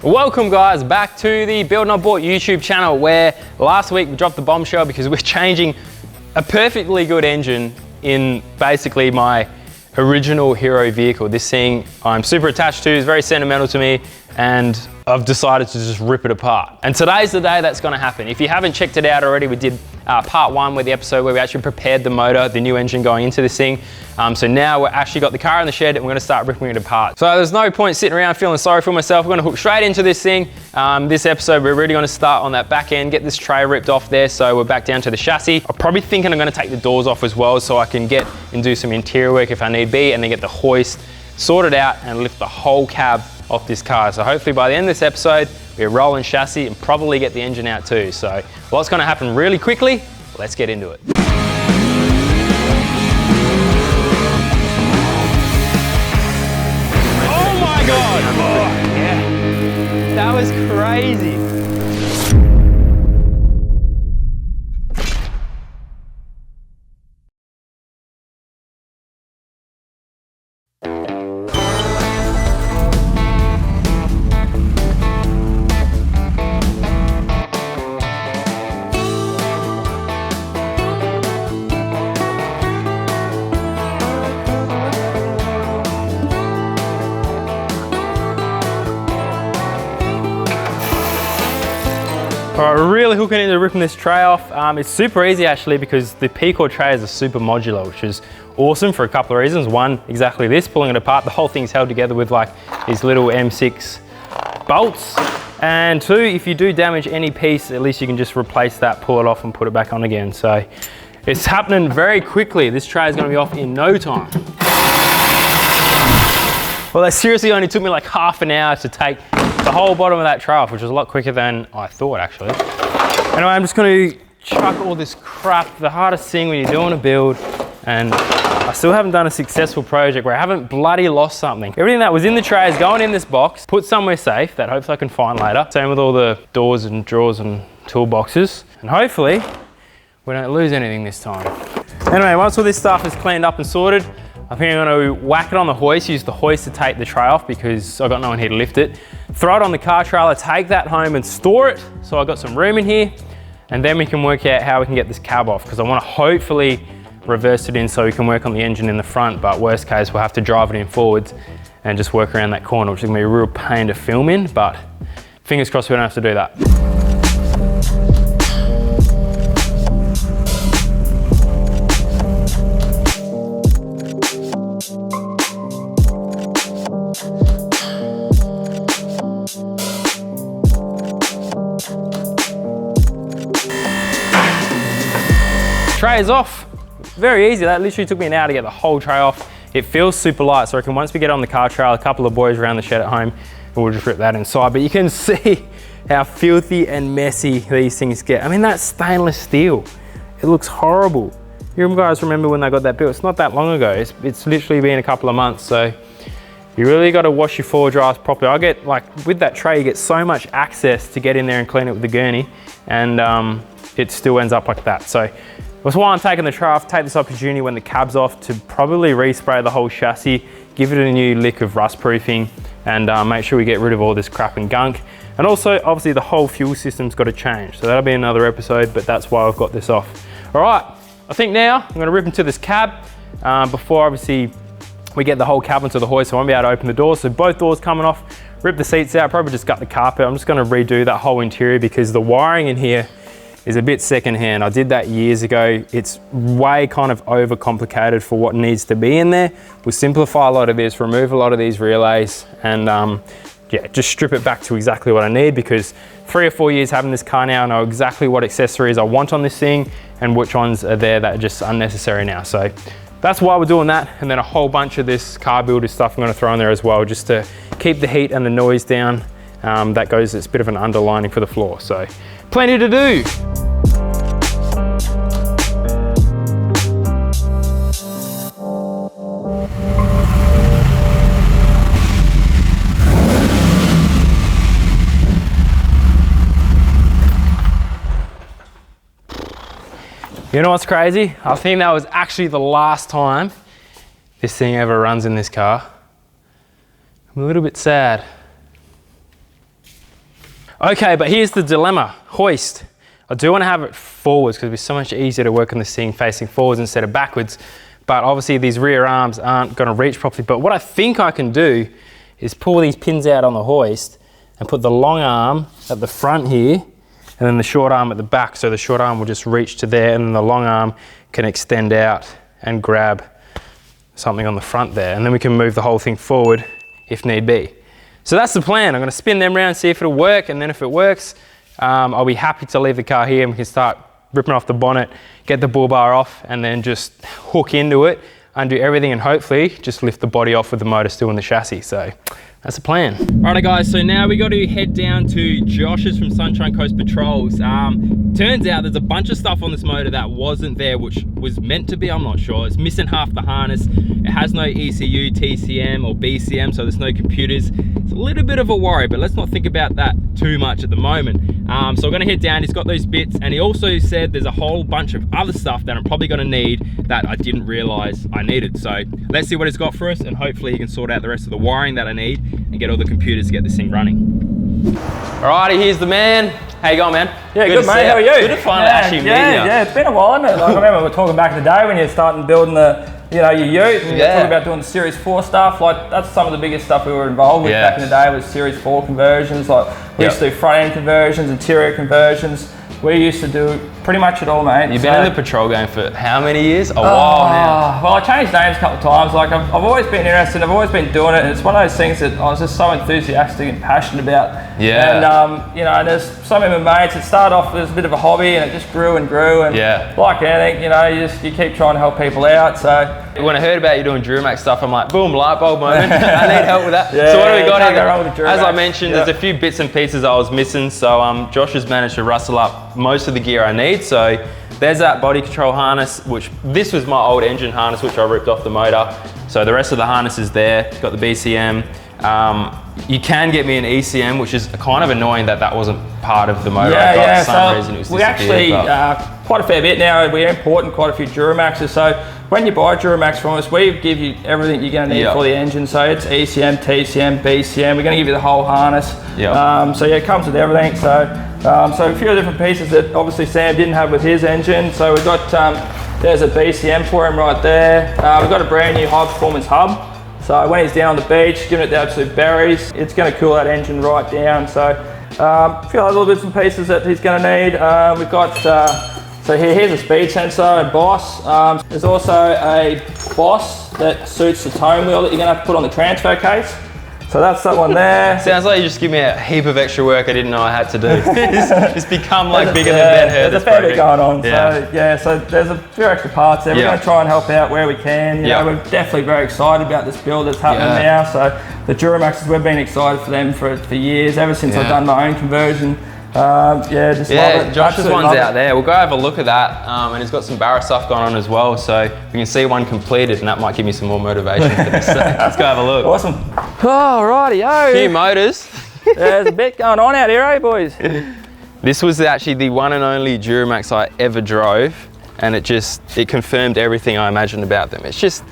Welcome guys back to the Build Not Bought YouTube channel, where last week we dropped the bombshell because we're changing a perfectly good engine in basically my original hero vehicle. This thing I'm super attached to, is very sentimental to me, and I've decided to just rip it apart. And today's the day that's gonna happen. If you haven't checked it out already, we did part one with the episode where we actually prepared the motor, the new engine going into this thing. So now we've actually got the car in the shed and we're gonna start ripping it apart. So there's no point sitting around feeling sorry for myself. We're gonna hook straight into this thing. This episode, we're really gonna start on that back end, get this tray ripped off there so we're back down to the chassis. I'm probably thinking I'm gonna take the doors off as well so I can get and do some interior work if I need be, and then get the hoist sorted out and lift the whole cab off this car. So hopefully by the end of this episode, we're rolling chassis and probably get the engine out too. So lots gonna happen really quickly. Let's get into it. Oh my God! Oh, yeah. That was crazy. All right, we're really hooking into ripping this tray off. It's super easy actually because the Peacock trays are super modular, which is awesome for a couple of reasons. One, exactly this, pulling it apart. The whole thing's held together with like these little M6 bolts. And two, if you do damage any piece, at least you can just replace that, pull it off and put it back on again. So it's happening very quickly. This tray is gonna be off in no time. Well, that seriously only took me like half an hour to take the whole bottom of that tray off, which was a lot quicker than I thought actually. Anyway, I'm just gonna chuck all this crap, the hardest thing when you're doing a build, and I still haven't done a successful project where I haven't bloody lost something. Everything that was in the tray is going in this box, put somewhere safe that hopefully I can find later. Same with all the doors and drawers and toolboxes. And hopefully we don't lose anything this time. Anyway, once all this stuff is cleaned up and sorted, I think I'm going to whack it on the hoist, use the hoist to take the tray off because I've got no one here to lift it. Throw it on the car trailer, take that home and store it. So I've got some room in here, and then we can work out how we can get this cab off, because I want to hopefully reverse it in so we can work on the engine in the front, but worst case we'll have to drive it in forwards and just work around that corner, which is going to be a real pain to film in, but fingers crossed we don't have to do that. Tray is off. Very easy. That literally took me an hour to get the whole tray off. It feels super light, so I reckon once we get on the car trail, a couple of boys around the shed at home, we'll just rip that inside. But you can see how filthy and messy these things get. I mean, that's stainless steel. It looks horrible. You guys remember when they got that built? It's not that long ago. It's literally been a couple of months, so you really got to wash your floor dries properly. I get, like, with that tray, you get so much access to get in there and clean it with the gurney, and it still ends up like that. So that's why I'm taking the tray off, take this opportunity when the cab's off to probably respray the whole chassis, give it a new lick of rust proofing, and make sure we get rid of all this crap and gunk. And also, obviously the whole fuel system's got to change. So that'll be another episode, but that's why I've got this off. All right, I think now I'm gonna rip into this cab before obviously we get the whole cab onto the hoist, so I won't be able to open the doors. So both doors coming off, rip the seats out, probably just gut the carpet. I'm just gonna redo that whole interior because the wiring in here is a bit secondhand. I did that years ago. It's way kind of overcomplicated for what needs to be in there. We'll simplify a lot of this, remove a lot of these relays, and yeah, just strip it back to exactly what I need, because 3 or 4 years having this car now, I know exactly what accessories I want on this thing and which ones are there that are just unnecessary now. So that's why we're doing that. And then a whole bunch of this car builder stuff I'm gonna throw in there as well, just to keep the heat and the noise down. That goes, it's a bit of an underlining for the floor. So plenty to do. You know what's crazy? I think that was actually the last time this thing ever runs in this car. I'm a little bit sad. Okay, but here's the dilemma, hoist. I do want to have it forwards because it'd be so much easier to work on this thing facing forwards instead of backwards. But obviously these rear arms aren't going to reach properly. But what I think I can do is pull these pins out on the hoist and put the long arm at the front here and then the short arm at the back. So the short arm will just reach to there and then the long arm can extend out and grab something on the front there. And then we can move the whole thing forward if need be. So that's the plan. I'm going to spin them around, see if it'll work. And then if it works, I'll be happy to leave the car here and we can start ripping off the bonnet, get the bull bar off and then just hook into it, undo everything and hopefully just lift the body off with the motor still in the chassis. So that's the plan. Alright guys, so now we got to head down to Josh's from Sunshine Coast Patrols. Turns out there's a bunch of stuff on this motor that wasn't there, which was meant to be, I'm not sure. It's missing half the harness. It has no ECU, TCM or BCM, so there's no computers. It's a little bit of a worry, but let's not think about that too much at the moment. So we're gonna head down, he's got those bits, and he also said there's a whole bunch of other stuff that I'm probably gonna need that I didn't realize I needed. So let's see what he's got for us, and hopefully he can sort out the rest of the wiring that I need and get all the computers to get this thing running. Alrighty, here's the man. How you going, man? Yeah, good mate, how are you? Good to finally actually meet you. Yeah, it's been a while, isn't it? Like, I remember we were talking back in the day when you're starting building the, you know, your ute, and you're talking about doing the Series 4 stuff. Like, that's some of the biggest stuff we were involved with back in the day was Series 4 conversions. Like, we used to do front end conversions, interior conversions. We used to do pretty much it all, mate. You've been in the patrol game for how many years? A while now. Well, I changed names a couple of times. Like, I've always been interested, I've always been doing it. And it's one of those things that I was just so enthusiastic and passionate about. Yeah. And, you know, and there's some of my mates, it started off as a bit of a hobby and it just grew and grew. And like anything, you know, you keep trying to help people out. So when I heard about you doing DURAMAX stuff, I'm like, boom, light bulb moment. I need help with that. So what do we got here? As I mentioned, there's a few bits and pieces I was missing. So Josh has managed to rustle up most of the gear I need. So there's that body control harness, which this was my old engine harness, which I ripped off the motor. So the rest of the harness is there. It's got the BCM. You can get me an ECM, which is kind of annoying that that wasn't part of the motor. For some reason it was we actually, quite a fair bit now, we're importing quite a few DURAMAXes. So when you buy DURAMAX from us, we give you everything you're going to need for the engine. So it's ECM, TCM, BCM. We're going to give you the whole harness. So yeah, it comes with everything. So a few different pieces that obviously Sam didn't have with his engine. So we've got, there's a BCM for him right there. We've got a brand new high performance hub. So when he's down on the beach, giving it the absolute berries, it's going to cool that engine right down. So a few other little bits and pieces that he's going to need. We've got, so here's a speed sensor and Boss. There's also a Boss that suits the tone wheel that you're going to have to put on the transfer case. So that's that one there. Sounds like you just give me a heap of extra work I didn't know I had to do. It's become like bigger than Ben-Hur. There's a fair bit going on. So there's a few extra parts there. We're going to try and help out where we can. You know, we're definitely very excited about this build that's happening now. So the DURAMAXes, we've been excited for them for years, ever since I've done my own conversion. Just love it. Josh's one's out there. We'll go have a look at that. And he's got some Barra stuff going on as well. So we can see one completed and that might give me some more motivation for this. So let's go have a look. Awesome. Alrighty-o. Few motors. There's a bit going on out here, eh, boys? This was actually the one and only DURAMAX I ever drove. And it confirmed everything I imagined about them. It's just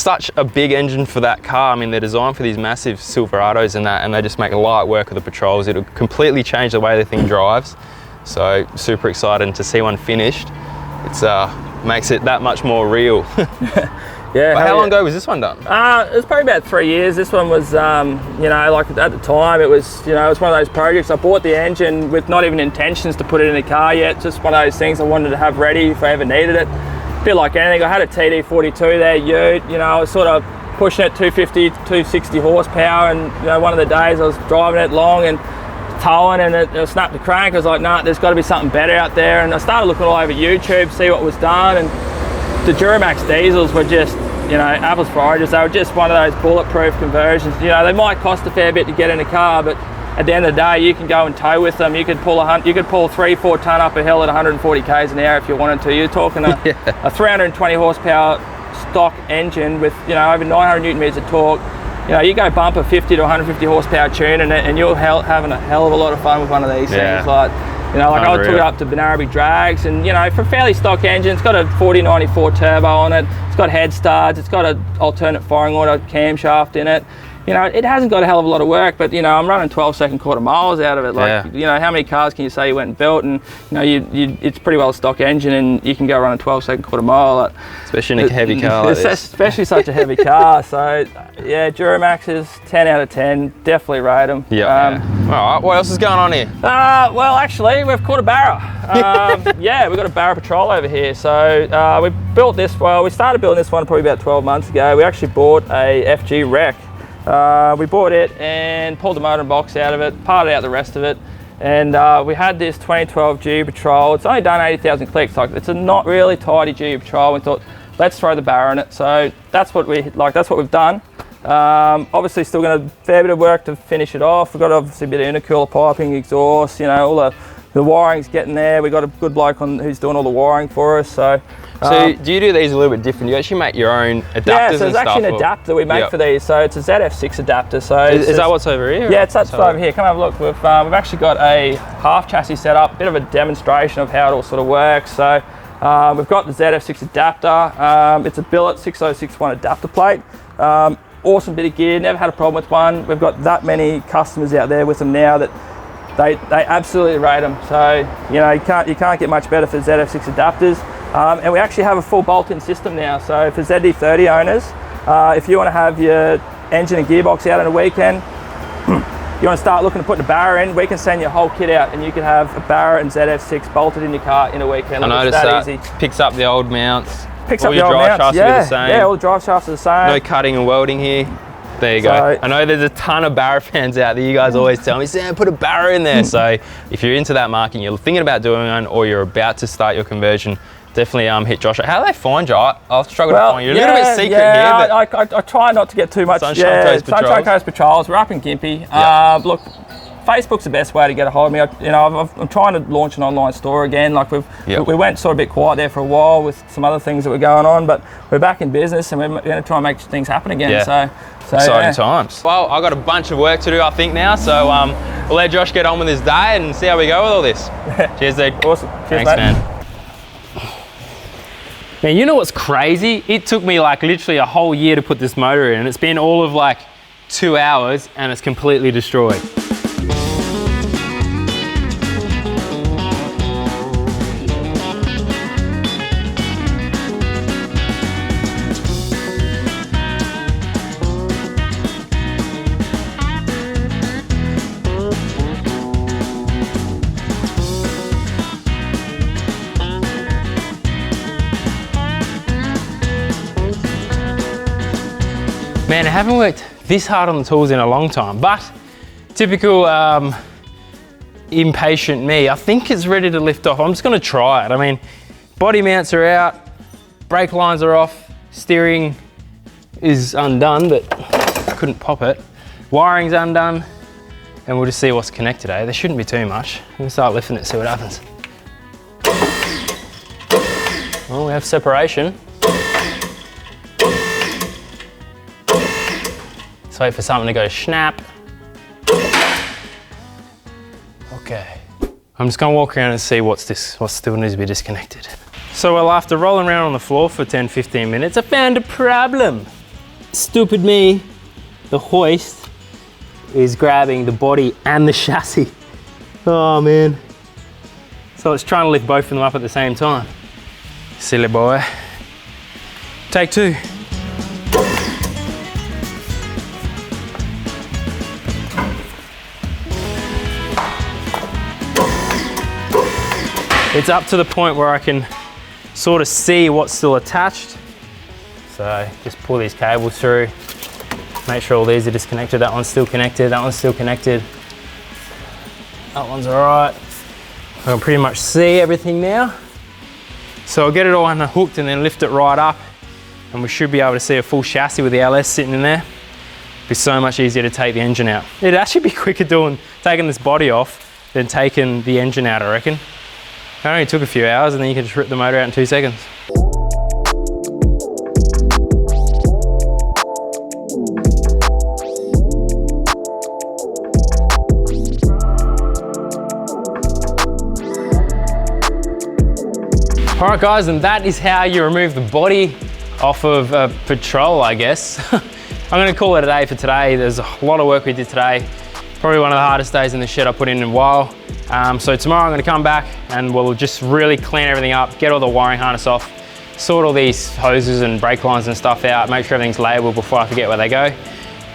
such a big engine for that car. I mean, they're designed for these massive Silverados and they just make light work of the Patrols. It'll completely change the way the thing drives. So super excited to see one finished. It makes it that much more real. How long ago was this one done? It was probably about 3 years. This one was, you know, like at the time, it was, you know, it was one of those projects. I bought the engine with not even intentions to put it in the car yet. Just one of those things I wanted to have ready if I ever needed it. Bit like anything. I had a TD42 there, ute, you know, I was sort of pushing it 250, 260 horsepower, and you know, one of the days I was driving it long and towing and it snapped the crank. I was like, nah, there's got to be something better out there. And I started looking all over YouTube, see what was done, and the DURAMAX diesels were just, you know, apples for oranges. They were just one of those bulletproof conversions. You know, they might cost a fair bit to get in a car, but at the end of the day, you can go and tow with them. You could pull 3-4 ton up a hill at 140 k's an hour if you wanted to. You're talking a 320 horsepower stock engine with, you know, over 900 newton meters of torque. You know, you go bump a 50 to 150 horsepower tune and you're having a hell of a lot of fun with one of these things. Like, you know, like I took it up to Benarabi drags, and you know, for a fairly stock engine, it's got a 4094 turbo on it. It's got head starts. It's got an alternate firing order camshaft in it. you know, it hasn't got a hell of a lot of work, but you know, I'm running 12-second quarter miles out of it. Like, you know, how many cars can you say you went and built, and you know, it's pretty well a stock engine, and you can go run a 12-second quarter mile. Especially in a heavy car like this. Especially such a heavy car. So yeah, DURAMAXes, 10 out of 10. Definitely rate them. Yeah. All right. What else is going on here? Well, actually, we've caught a barra. Yeah, we've got a barra patrol over here. So we built this. Well, we started building this one probably about 12 months ago. We actually bought a FG wreck. We bought it and pulled the motor and box out of it, parted out the rest of it, and we had this 2012 GU Patrol. It's only done 80,000 clicks. Like, it's a not really tidy GU Patrol. We thought, let's throw the barra in it. So that's what we've done. Obviously, still going to fair bit of work to finish it off. We've got obviously a bit of intercooler piping, exhaust, you know, all the wiring's getting there. We've got a good bloke who's doing all the wiring for us. So do you do these a little bit different? You actually make your own adapters? Yeah, so it's actually an adapter we make for these. So it's a ZF6 adapter. So is that what's over here? Yeah, it's over here. Come have a look. We've actually got a half chassis set up, bit of a demonstration of how it all sort of works. So we've got the ZF6 adapter. It's a billet 6061 adapter plate. Awesome bit of gear. Never had a problem with one. We've got that many customers out there with them now that they absolutely rate them. So you know, you can't get much better for ZF6 adapters. And we actually have a full bolt-in system now. So for ZD30 owners, if you want to have your engine and gearbox out on a weekend, you want to start looking to put the barra in, we can send you a whole kit out, and you can have a barra and ZF6 bolted in your car in a weekend. I noticed that. Easy. Picks up the old mounts. Picks up the old mounts. Yeah, all the drive shafts are the same. No cutting and welding here. There you go. I know there's a ton of barra fans out there. You guys always tell me, Sam, put a barra in there. So if you're into that market, you're thinking about doing one, or you're about to start your conversion, definitely hit Josh. How do they find you? I'll struggle to find you. A little bit secret here. But I try not to get too much. Sunshine Coast Patrols. We're up in Gympie. Look, Facebook's the best way to get a hold of me. I'm trying to launch an online store again. Like we went sort of a bit quiet there for a while with some other things that were going on, but we're back in business and we're going to try and make things happen again. Yeah. So exciting times. Well, I've got a bunch of work to do, I think, now. So we'll let Josh get on with his day and see how we go with all this. Cheers, dude. Awesome. Cheers, thanks, man. Man, you know what's crazy? It took me like literally a whole year to put this motor in, and it's been all of like 2 hours and it's completely destroyed. Man, I haven't worked this hard on the tools in a long time, but typical impatient me, I think it's ready to lift off. I'm just gonna try it. I mean, body mounts are out, brake lines are off, steering is undone, but I couldn't pop it. Wiring's undone, and we'll just see what's connected, eh? There shouldn't be too much. We'll start lifting it, see what happens. Well, we have separation. Let's wait for something to go snap. Okay. I'm just gonna walk around and see what still needs to be disconnected. So well, after rolling around on the floor for 10-15 minutes, I found a problem. Stupid me, the hoist is grabbing the body and the chassis. Oh man. So it's trying to lift both of them up at the same time. Silly boy. Take two. It's up to the point where I can sort of see what's still attached. So just pull these cables through, make sure all these are disconnected. That one's still connected, that one's still connected. That one's all right. I can pretty much see everything now. So I'll get it all unhooked and then lift it right up, and we should be able to see a full chassis with the LS sitting in there. It'd be so much easier to take the engine out. It'd actually be quicker taking this body off than taking the engine out, I reckon. It only took a few hours, and then you can just rip the motor out in 2 seconds. All right guys, and that is how you remove the body off of a Patrol, I guess. I'm gonna call it a day for today. There's a lot of work we did today. Probably one of the hardest days in the shed I put in a while. So tomorrow I'm gonna come back and we'll just really clean everything up, get all the wiring harness off, sort all these hoses and brake lines and stuff out, make sure everything's labelled before I forget where they go.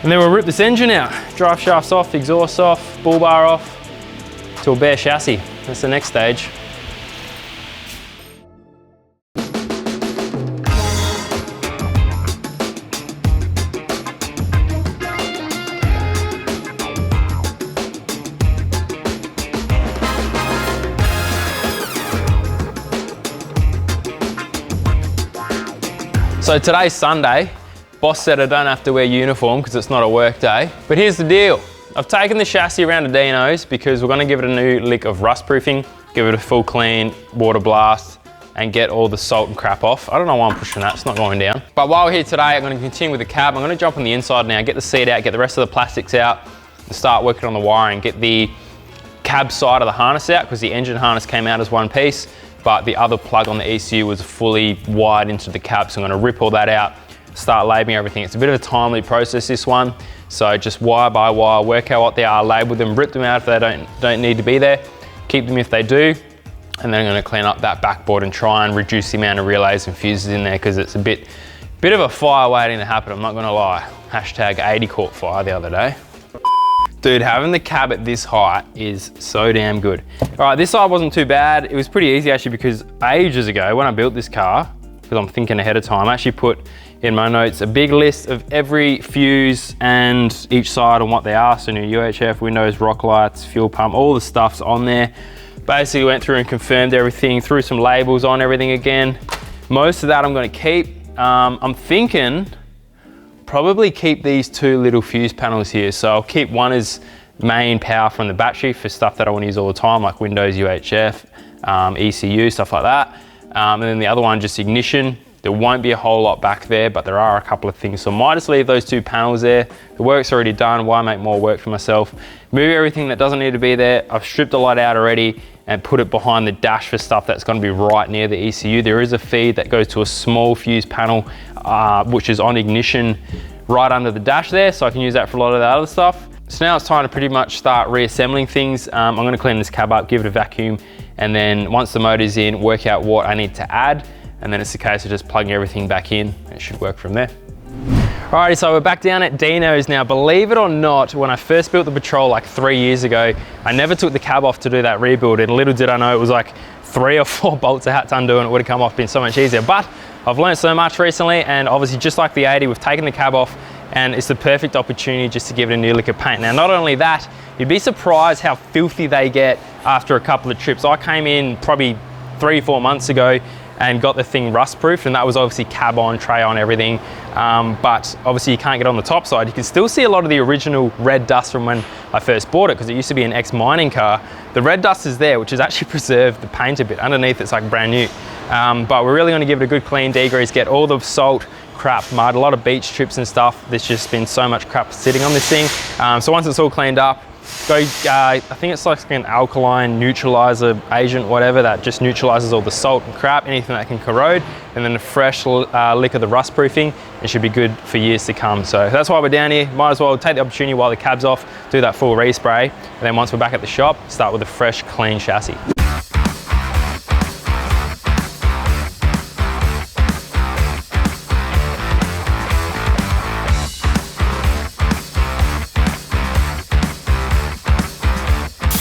And then we'll rip this engine out. Drive shafts off, exhaust off, bull bar off, to a bare chassis. That's the next stage. So today's Sunday. Boss said I don't have to wear uniform because it's not a work day. But here's the deal. I've taken the chassis around to Dino's because we're gonna give it a new lick of rust proofing, give it a full clean, water blast, and get all the salt and crap off. I don't know why I'm pushing that, it's not going down. But while we're here today, I'm gonna continue with the cab. I'm gonna jump on the inside now, get the seat out, get the rest of the plastics out, and start working on the wiring, get the cab side of the harness out because the engine harness came out as one piece, but the other plug on the ECU was fully wired into the cab. So I'm gonna rip all that out, start labeling everything. It's a bit of a timely process, this one. So just wire by wire, work out what they are, label them, rip them out if they don't need to be there, keep them if they do, and then I'm gonna clean up that backboard and try and reduce the amount of relays and fuses in there because it's a bit of a fire waiting to happen, I'm not gonna lie. Hashtag 80 caught fire the other day. Dude, having the cab at this height is so damn good. All right, this side wasn't too bad. It was pretty easy actually because ages ago when I built this car, because I'm thinking ahead of time, I actually put in my notes a big list of every fuse and each side and what they are. So new UHF, windows, rock lights, fuel pump, all the stuff's on there. Basically went through and confirmed everything, threw some labels on everything again. Most of that I'm gonna keep. I'm thinking probably keep these two little fuse panels here. So I'll keep one as main power from the battery for stuff that I want to use all the time, like Windows, UHF, ECU, stuff like that. And then the other one, just ignition. There won't be a whole lot back there, but there are a couple of things. So I might just leave those two panels there. The work's already done, why make more work for myself? Move everything that doesn't need to be there. I've stripped a lot out already and put it behind the dash for stuff that's gonna be right near the ECU. There is a feed that goes to a small fuse panel, which is on ignition right under the dash there, so I can use that for a lot of the other stuff. So now it's time to pretty much start reassembling things. I'm gonna clean this cab up, give it a vacuum, and then once the motor's in, work out what I need to add, and then it's a case of just plugging everything back in. It should work from there. Alrighty, so we're back down at Dino's now. Believe it or not, when I first built the Patrol like 3 years ago, I never took the cab off to do that rebuild, and little did I know it was like 3 or 4 bolts I had to undo and it would have come off, been so much easier. But I've learned so much recently, and obviously just like the 80, we've taken the cab off and it's the perfect opportunity just to give it a new lick of paint. Now, not only that, you'd be surprised how filthy they get after a couple of trips. I came in probably 3 or 4 months ago and got the thing rust proof, and that was obviously cab on, tray on, everything. But obviously you can't get on the top side. You can still see a lot of the original red dust from when I first bought it, because it used to be an ex-mining car. The red dust is there, which has actually preserved the paint a bit. Underneath it's like brand new. But we're really gonna give it a good clean degrease, get all the salt, crap, mud, a lot of beach trips and stuff. There's just been so much crap sitting on this thing. So once it's all cleaned up, I think it's like an alkaline neutralizer agent, whatever, that just neutralizes all the salt and crap, anything that can corrode, and then a fresh lick of the rust proofing. It should be good for years to come. So that's why we're down here. Might as well take the opportunity while the cab's off, do that full respray, and then once we're back at the shop, start with a fresh, clean chassis.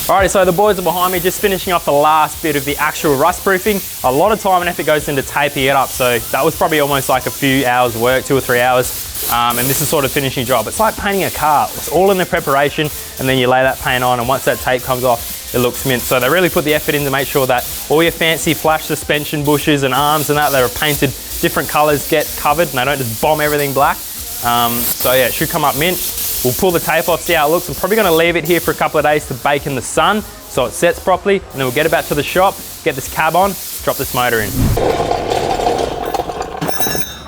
Alrighty, so the boys are behind me, just finishing off the last bit of the actual rust proofing. A lot of time and effort goes into taping it up, so that was probably almost like a few hours work, 2 or 3 hours. And this is sort of finishing job. It's like painting a car. It's all in the preparation, and then you lay that paint on, and once that tape comes off, it looks mint. So they really put the effort in to make sure that all your fancy flash suspension bushes and arms and that are painted different colors get covered, and they don't just bomb everything black. So yeah, it should come up mint. We'll pull the tape off, see how it looks. I'm probably gonna leave it here for a couple of days to bake in the sun so it sets properly, and then we'll get it back to the shop, get this cab on, drop this motor in.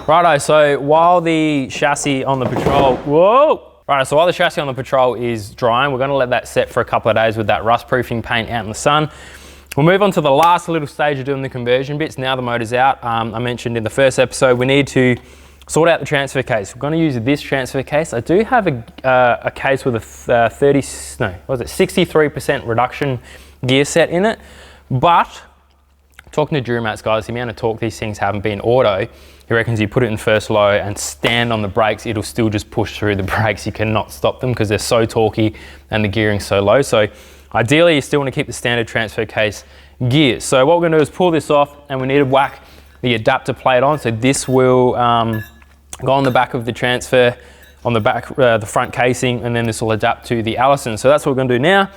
Righto, so while the chassis on the Patrol, so while the chassis on the Patrol is drying, we're gonna let that set for a couple of days with that rust proofing paint out in the sun. We'll move on to the last little stage of doing the conversion bits. Now the motor's out. I mentioned in the first episode, we need to sort out the transfer case. We're going to use this transfer case. I do have a case with a 63% reduction gear set in it, but talking to DURAMAX guys, the amount of torque these things have being auto, he reckons you put it in first low and stand on the brakes, it'll still just push through the brakes. You cannot stop them because they're so torquey and the gearing's so low. So ideally, you still want to keep the standard transfer case gear. So what we're going to do is pull this off, and we need to whack the adapter plate on. So this will go on the back of the transfer, on the back, the front casing, and then this will adapt to the Allison. So that's what we're going to do now.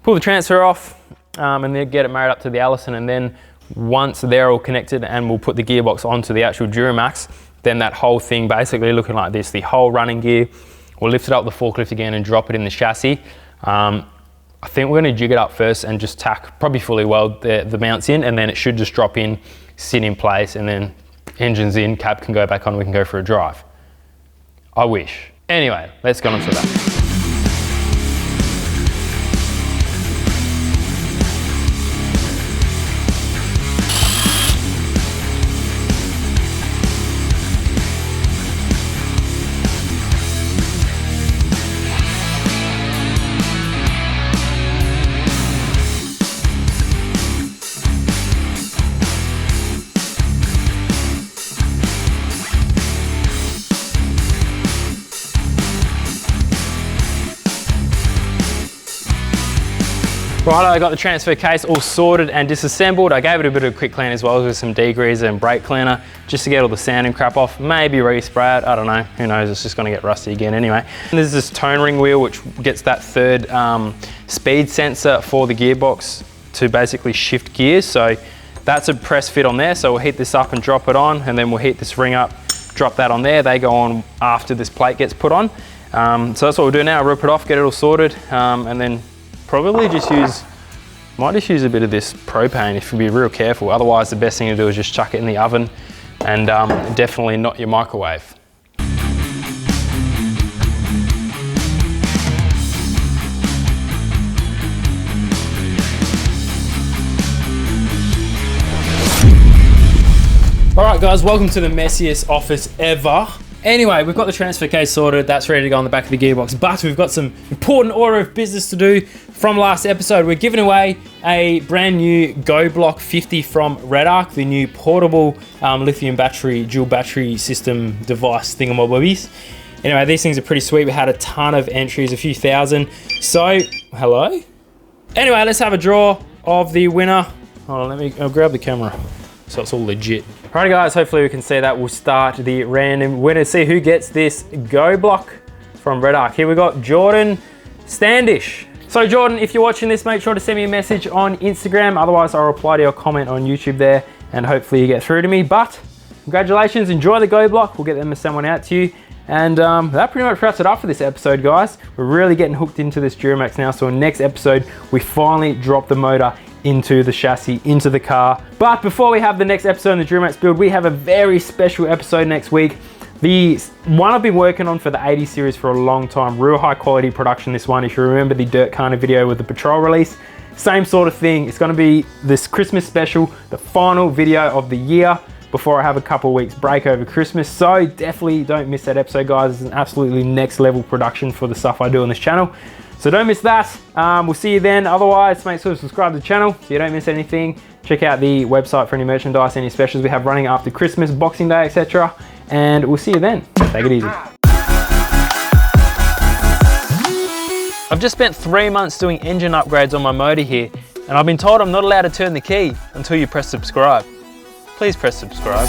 Pull the transfer off and then get it married up to the Allison, and then once they're all connected and we'll put the gearbox onto the actual DURAMAX, then that whole thing basically looking like this, the whole running gear, we'll lift it up the forklift again and drop it in the chassis. I think we're going to jig it up first and just tack, probably fully weld the mounts in, and then it should just drop in, sit in place, and then engine's in, cab can go back on, we can go for a drive. I wish. Anyway, let's get on to that. Right, I got the transfer case all sorted and disassembled. I gave it a bit of a quick clean as well with some degreaser and brake cleaner just to get all the sand and crap off. Maybe respray it, I don't know, who knows, it's just gonna get rusty again anyway. And there's this tone ring wheel which gets that third speed sensor for the gearbox to basically shift gears. So that's a press fit on there. So we'll heat this up and drop it on, and then we'll heat this ring up, drop that on there. They go on after this plate gets put on. So that's what we'll do now, rip it off, get it all sorted, and then probably might just use a bit of this propane if you be real careful. Otherwise, the best thing to do is just chuck it in the oven and definitely not your microwave. All right, guys, welcome to the messiest office ever. Anyway, we've got the transfer case sorted, that's ready to go on the back of the gearbox, but we've got some important order of business to do from last episode. We're giving away a brand new Go Block 50 from Red Arc, the new portable lithium battery, dual battery system device thingamabobbies. Anyway, these things are pretty sweet. We had a ton of entries, a few thousand. So, hello? Anyway, let's have a draw of the winner. Hold on, I'll grab the camera so it's all legit. Alrighty guys, hopefully we can see that. We'll start the random winner, see who gets this Go Block from Red Arc. Here we got Jordan Standish. So Jordan, if you're watching this, make sure to send me a message on Instagram. Otherwise, I'll reply to your comment on YouTube there and hopefully you get through to me. But congratulations, enjoy the Go Block. We'll get them to send one out to you. And that pretty much wraps it up for this episode, guys. We're really getting hooked into this DURAMAX now. So in next episode, we finally drop the motor into the chassis, into the car. But before we have the next episode in the DURAMAX build, we have a very special episode next week. The one I've been working on for the 80 series for a long time, real high quality production, this one. If you remember the Dirt Kana video with the Patrol release, same sort of thing. It's gonna be this Christmas special, the final video of the year before I have a couple of weeks break over Christmas. So definitely don't miss that episode, guys. It's an absolutely next level production for the stuff I do on this channel. So don't miss that. We'll see you then. Otherwise, make sure to subscribe to the channel so you don't miss anything. Check out the website for any merchandise, any specials we have running after Christmas, Boxing Day, etc. And we'll see you then. Take it easy. I've just spent 3 months doing engine upgrades on my motor here, and I've been told I'm not allowed to turn the key until you press subscribe. Please press subscribe.